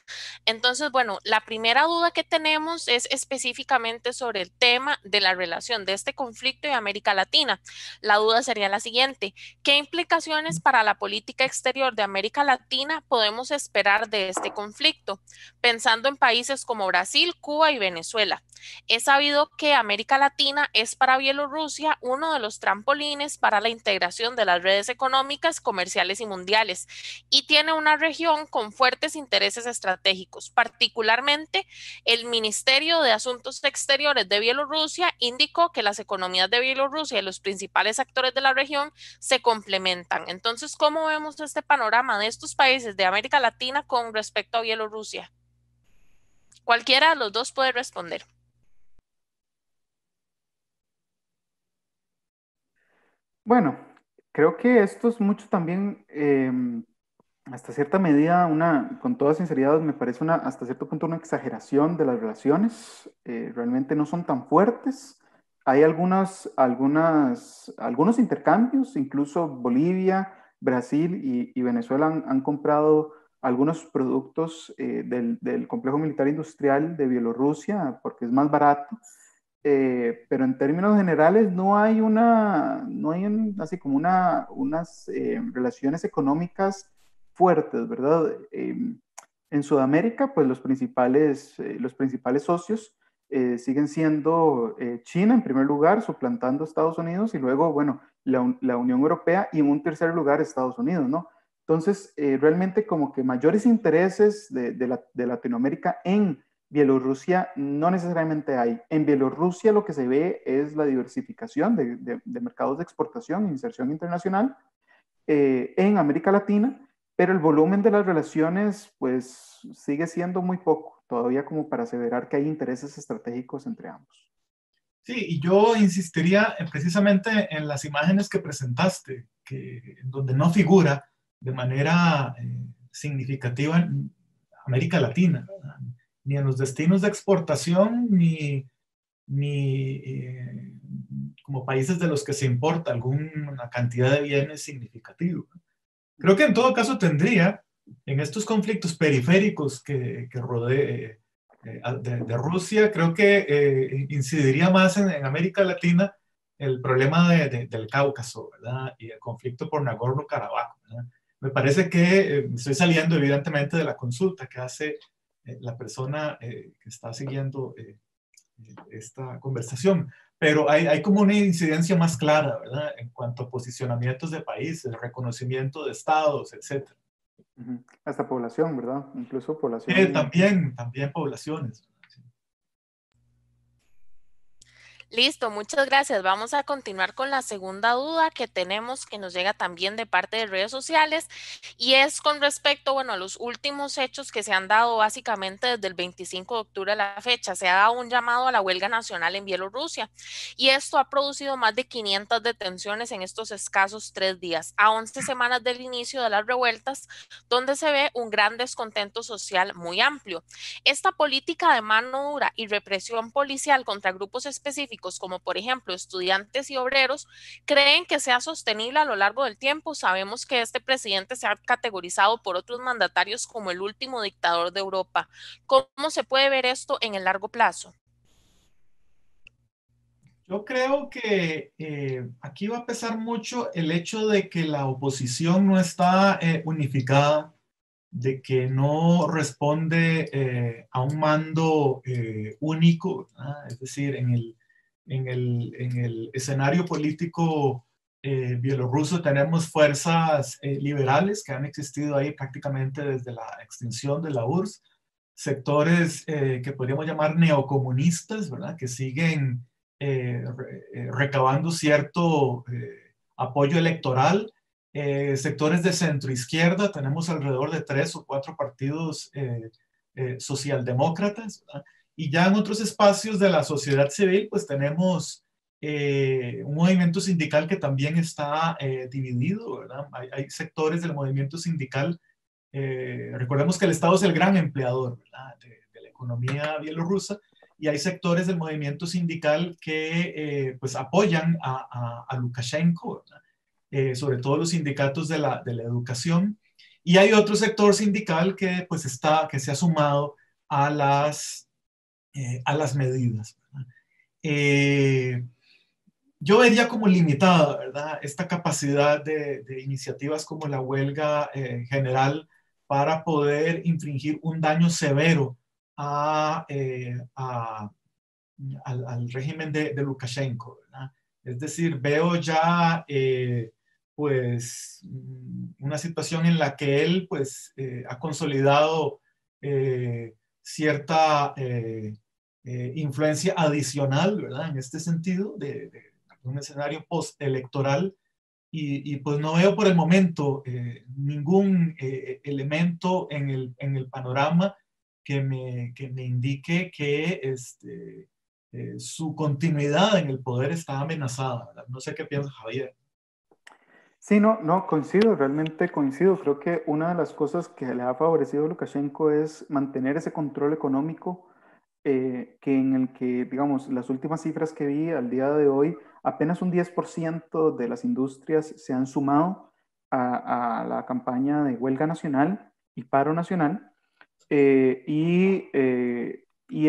Entonces, bueno, la primera duda que tenemos es específicamente sobre el tema de la relación de este conflicto y América Latina. La duda sería la siguiente: ¿qué implicaciones para la política exterior de América Latina podemos esperar de este conflicto? Pensando en países como Brasil, Cuba y Venezuela. Es sabido que América Latina es para Bielorrusia uno de los trampolines para la integración de las redes económicas, comerciales y mundiales, y tiene una región con fuertes intereses estratégicos. Particularmente, el Ministerio de Asuntos Exteriores de Bielorrusia indicó que las economías de Bielorrusia y los principales actores de la región se complementan. Entonces, ¿cómo vemos este panorama de estos países de América Latina con respecto a Bielorrusia? Cualquiera de los dos puede responder.
Bueno, creo que esto es mucho también, hasta cierta medida, con toda sinceridad, me parece hasta cierto punto una exageración de las relaciones. Realmente no son tan fuertes. Hay algunos intercambios, incluso Bolivia, Brasil y Venezuela han comprado algunos productos del complejo militar industrial de Bielorrusia porque es más barato. Pero en términos generales no hay así como unas relaciones económicas fuertes, ¿verdad? En Sudamérica, pues los principales socios siguen siendo China en primer lugar, suplantando a Estados Unidos, y luego, bueno, la Unión Europea, y en un tercer lugar Estados Unidos, ¿no? Entonces, realmente como que mayores intereses de Latinoamérica en Bielorrusia no necesariamente hay. En Bielorrusia lo que se ve es la diversificación de mercados de exportación e inserción internacional en América Latina, pero el volumen de las relaciones pues sigue siendo muy poco, todavía como para aseverar que hay intereses estratégicos entre ambos.
Sí, y yo insistiría precisamente en las imágenes que presentaste, donde no figura de manera significativa en América Latina, ¿verdad? Ni en los destinos de exportación, ni como países de los que se importa alguna cantidad de bienes significativo. Creo que en todo caso tendría, en estos conflictos periféricos que rodean de Rusia, creo que incidiría más en América Latina el problema del Cáucaso, ¿verdad? Y el conflicto por Nagorno-Karabaj, ¿verdad? Me parece que estoy saliendo evidentemente de la consulta que hace la persona que está siguiendo esta conversación, pero hay como una incidencia más clara, ¿verdad? En cuanto a posicionamientos de países, reconocimiento de estados, etc.
Hasta población, ¿verdad? Incluso población.
También poblaciones.
Listo, muchas gracias. Vamos a continuar con la segunda duda que tenemos, que nos llega también de parte de redes sociales, y es con respecto, bueno, a los últimos hechos que se han dado básicamente desde el 25 de octubre a la fecha. Se ha dado un llamado a la huelga nacional en Bielorrusia, y esto ha producido más de 500 detenciones en estos escasos 3 días, a 11 semanas del inicio de las revueltas, donde se ve un gran descontento social muy amplio. Esta política de mano dura y represión policial contra grupos específicos, como por ejemplo estudiantes y obreros, creen que sea sostenible a lo largo del tiempo. Sabemos que este presidente se ha categorizado por otros mandatarios como el último dictador de Europa. ¿Cómo se puede ver esto en el largo plazo?
Yo creo que aquí va a pesar mucho el hecho de que la oposición no está unificada, de que no responde a un mando único, ¿verdad? Es decir, en el escenario político bielorruso tenemos fuerzas liberales que han existido ahí prácticamente desde la extinción de la URSS, sectores que podríamos llamar neocomunistas, ¿verdad? Que siguen recabando cierto apoyo electoral. Sectores de centro izquierda, tenemos alrededor de 3 o 4 partidos socialdemócratas, ¿verdad? Y ya en otros espacios de la sociedad civil, pues tenemos un movimiento sindical que también está dividido, ¿verdad? Hay sectores del movimiento sindical, recordemos que el Estado es el gran empleador, ¿verdad? de la economía bielorrusa, y hay sectores del movimiento sindical que pues apoyan a Lukashenko, ¿verdad? Sobre todo los sindicatos de la educación, y hay otro sector sindical que pues que se ha sumado a las medidas, ¿verdad? Yo vería como limitada, ¿verdad? Esta capacidad de iniciativas como la huelga general para poder infringir un daño severo a al régimen de Lukashenko, ¿verdad? Es decir, veo ya pues una situación en la que él pues ha consolidado cierta influencia adicional, ¿verdad? En este sentido, de un escenario postelectoral. Y pues no veo por el momento ningún elemento en el panorama que me indique que su continuidad en el poder está amenazada, ¿verdad? No sé qué piensa Javier.
Sí, no, coincido, realmente coincido. Creo que una de las cosas que le ha favorecido a Lukashenko es mantener ese control económico, que en el que, digamos, las últimas cifras que vi al día de hoy, apenas un 10% de las industrias se han sumado a la campaña de huelga nacional y paro nacional. Y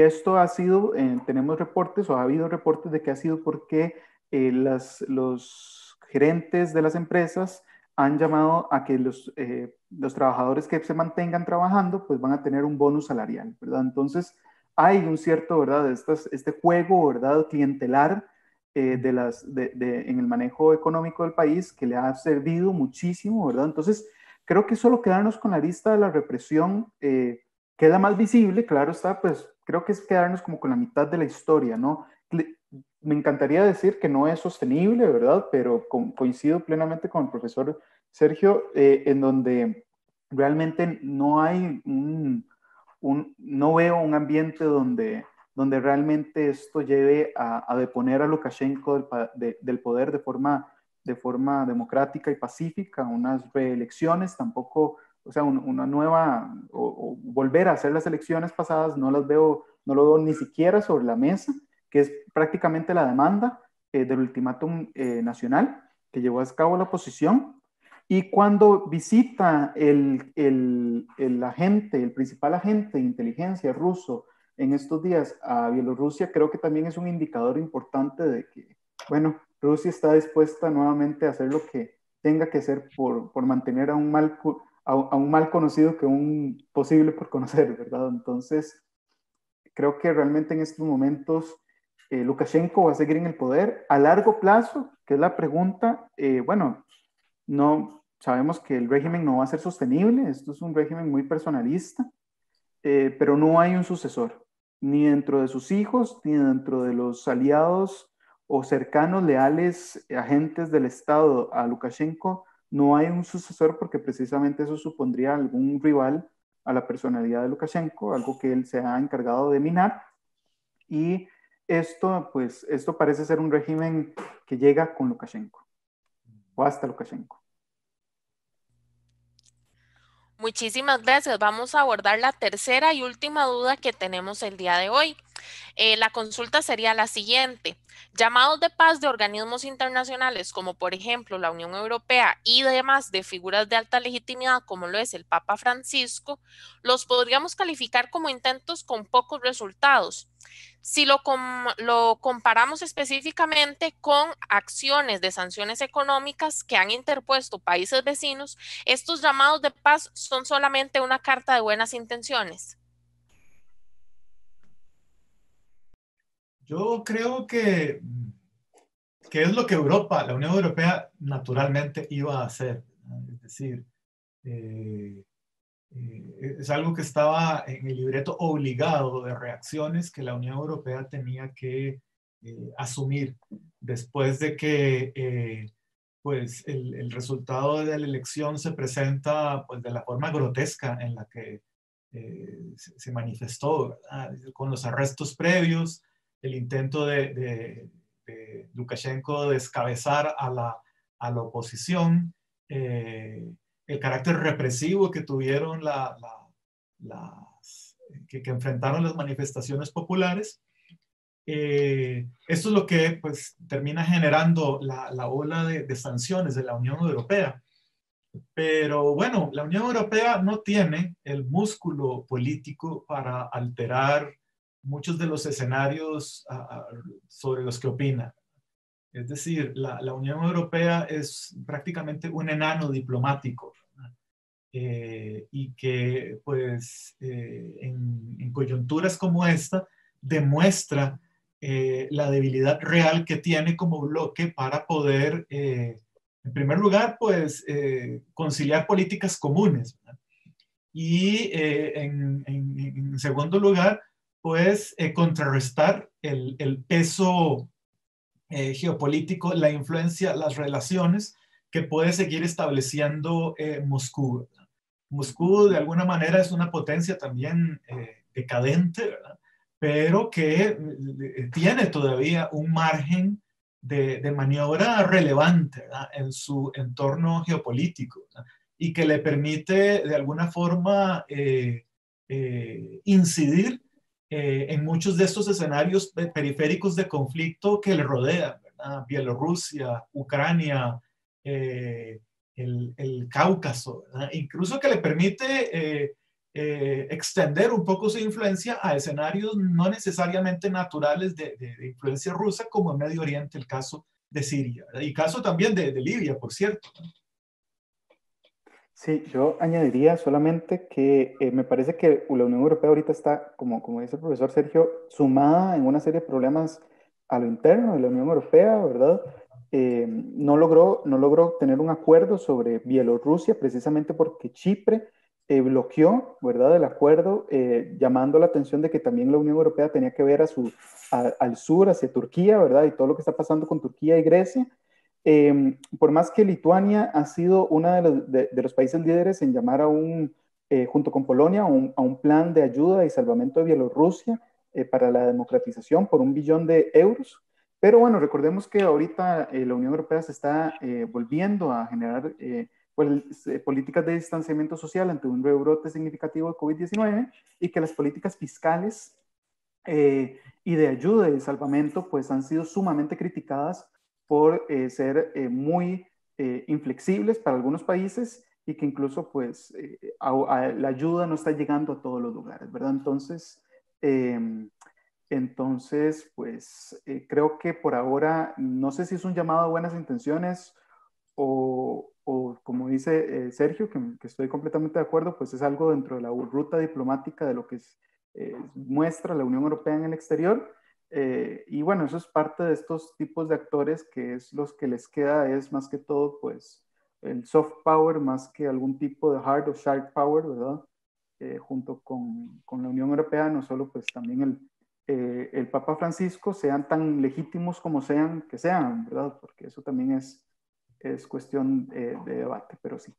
esto ha sido, tenemos reportes o ha habido reportes de que ha sido porque los gerentes de las empresas han llamado a que los trabajadores que se mantengan trabajando pues van a tener un bonus salarial, ¿verdad? Entonces hay un cierto, ¿verdad? Este juego, ¿verdad? Clientelar en el manejo económico del país que le ha servido muchísimo, ¿verdad? Entonces creo que solo quedarnos con la lista de la represión queda más visible, claro está, pues creo que es quedarnos como con la mitad de la historia, ¿no? Me encantaría decir que no es sostenible, ¿verdad? Pero coincido plenamente con el profesor Sergio, en donde realmente no hay no veo un ambiente donde realmente esto lleve a deponer a Lukashenko del poder de forma democrática y pacífica, unas reelecciones tampoco, o sea, una nueva, o volver a hacer las elecciones pasadas, no lo veo ni siquiera sobre la mesa, que es prácticamente la demanda del ultimátum nacional que llevó a cabo la oposición. Y cuando visita el agente, el principal agente de inteligencia ruso en estos días a Bielorrusia, creo que también es un indicador importante de que, bueno, Rusia está dispuesta nuevamente a hacer lo que tenga que hacer por mantener a un mal conocido que un posible por conocer, ¿verdad? Entonces, creo que realmente en estos momentos Lukashenko va a seguir en el poder a largo plazo, que es la pregunta. Bueno, no sabemos que el régimen no va a ser sostenible, esto es un régimen muy personalista, pero no hay un sucesor, ni dentro de sus hijos, ni dentro de los aliados o cercanos, leales, agentes del Estado a Lukashenko, no hay un sucesor porque precisamente eso supondría algún rival a la personalidad de Lukashenko, algo que él se ha encargado de minar. Y esto parece ser un régimen que llega con Lukashenko, o hasta Lukashenko.
Muchísimas gracias. Vamos a abordar la tercera y última duda que tenemos el día de hoy. La consulta sería la siguiente. Llamados de paz de organismos internacionales como por ejemplo la Unión Europea y demás de figuras de alta legitimidad como lo es el Papa Francisco, los podríamos calificar como intentos con pocos resultados. Si lo comparamos específicamente con acciones de sanciones económicas que han interpuesto países vecinos, estos llamados de paz son solamente una carta de buenas intenciones.
Yo creo que es lo que la Unión Europea naturalmente iba a hacer, ¿no? Es decir, es algo que estaba en el libreto obligado de reacciones que la Unión Europea tenía que asumir después de que pues el resultado de la elección se presenta pues, de la forma grotesca en la que se manifestó, ¿verdad? Con los arrestos previos, el intento de Lukashenko descabezar a la oposición, el carácter represivo que tuvieron que enfrentaron las manifestaciones populares. Esto es lo que pues, termina generando la ola de sanciones de la Unión Europea. Pero bueno, la Unión Europea no tiene el músculo político para alterar muchos de los escenarios sobre los que opina. Es decir, la Unión Europea es prácticamente un enano diplomático, y que pues en coyunturas como esta demuestra la debilidad real que tiene como bloque para poder, en primer lugar, pues conciliar políticas comunes, ¿verdad? Y en segundo lugar, pues contrarrestar el peso geopolítico, la influencia, las relaciones que puede seguir estableciendo Moscú, ¿verdad? Moscú de alguna manera es una potencia también decadente, ¿verdad? Pero que tiene todavía un margen de maniobra relevante, ¿verdad? En su entorno geopolítico, ¿verdad? Y que le permite de alguna forma incidir en muchos de estos escenarios periféricos de conflicto que le rodean, ¿verdad? Bielorrusia, Ucrania, el Cáucaso, ¿verdad? Incluso que le permite extender un poco su influencia a escenarios no necesariamente naturales de influencia rusa, como en Medio Oriente, el caso de Siria, ¿verdad? Y caso también de Libia, por cierto, ¿no?
Sí, yo añadiría solamente que me parece que la Unión Europea ahorita está, como dice el profesor Sergio, sumada en una serie de problemas a lo interno de la Unión Europea, ¿verdad? No logró tener un acuerdo sobre Bielorrusia precisamente porque Chipre bloqueó, ¿verdad?, el acuerdo, llamando la atención de que también la Unión Europea tenía que ver al sur, hacia Turquía, ¿verdad? Y todo lo que está pasando con Turquía y Grecia. Por más que Lituania ha sido uno de los países líderes en llamar junto con Polonia, a un plan de ayuda y salvamento de Bielorrusia para la democratización por 1 billón de euros. Pero bueno, recordemos que ahorita la Unión Europea se está volviendo a generar pues, políticas de distanciamiento social ante un rebrote significativo de COVID-19 y que las políticas fiscales y de ayuda y de salvamento pues han sido sumamente criticadas por ser muy inflexibles para algunos países y que incluso pues la ayuda no está llegando a todos los lugares, ¿verdad? Entonces pues creo que por ahora no sé si es un llamado a buenas intenciones o como dice Sergio, que estoy completamente de acuerdo, pues es algo dentro de la ruta diplomática de lo que muestra la Unión Europea en el exterior. Y bueno, eso es parte de estos tipos de actores que es los que les queda, es más que todo, pues, el soft power más que algún tipo de hard o sharp power, ¿verdad? Junto con la Unión Europea, no solo, pues, también el Papa Francisco, sean tan legítimos como sean, que sean, ¿verdad? Porque eso también es cuestión de debate, pero sí.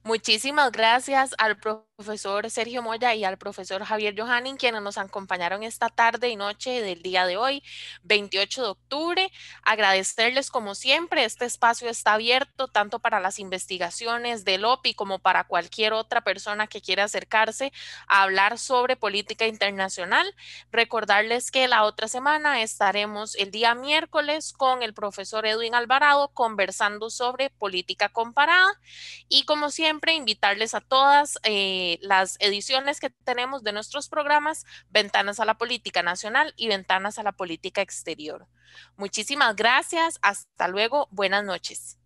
Muchísimas gracias al profesor Sergio Moya y al profesor Javier Johanning, quienes nos acompañaron esta tarde y noche del día de hoy, 28 de octubre. Agradecerles como siempre, este espacio está abierto tanto para las investigaciones del OPI como para cualquier otra persona que quiera acercarse a hablar sobre política internacional. Recordarles que la otra semana estaremos el día miércoles con el profesor Edwin Alvarado conversando sobre política comparada. Y como siempre, invitarles a todas las ediciones que tenemos de nuestros programas, Ventanas a la Política Nacional y Ventanas a la Política Exterior. Muchísimas gracias. Hasta luego. Buenas noches.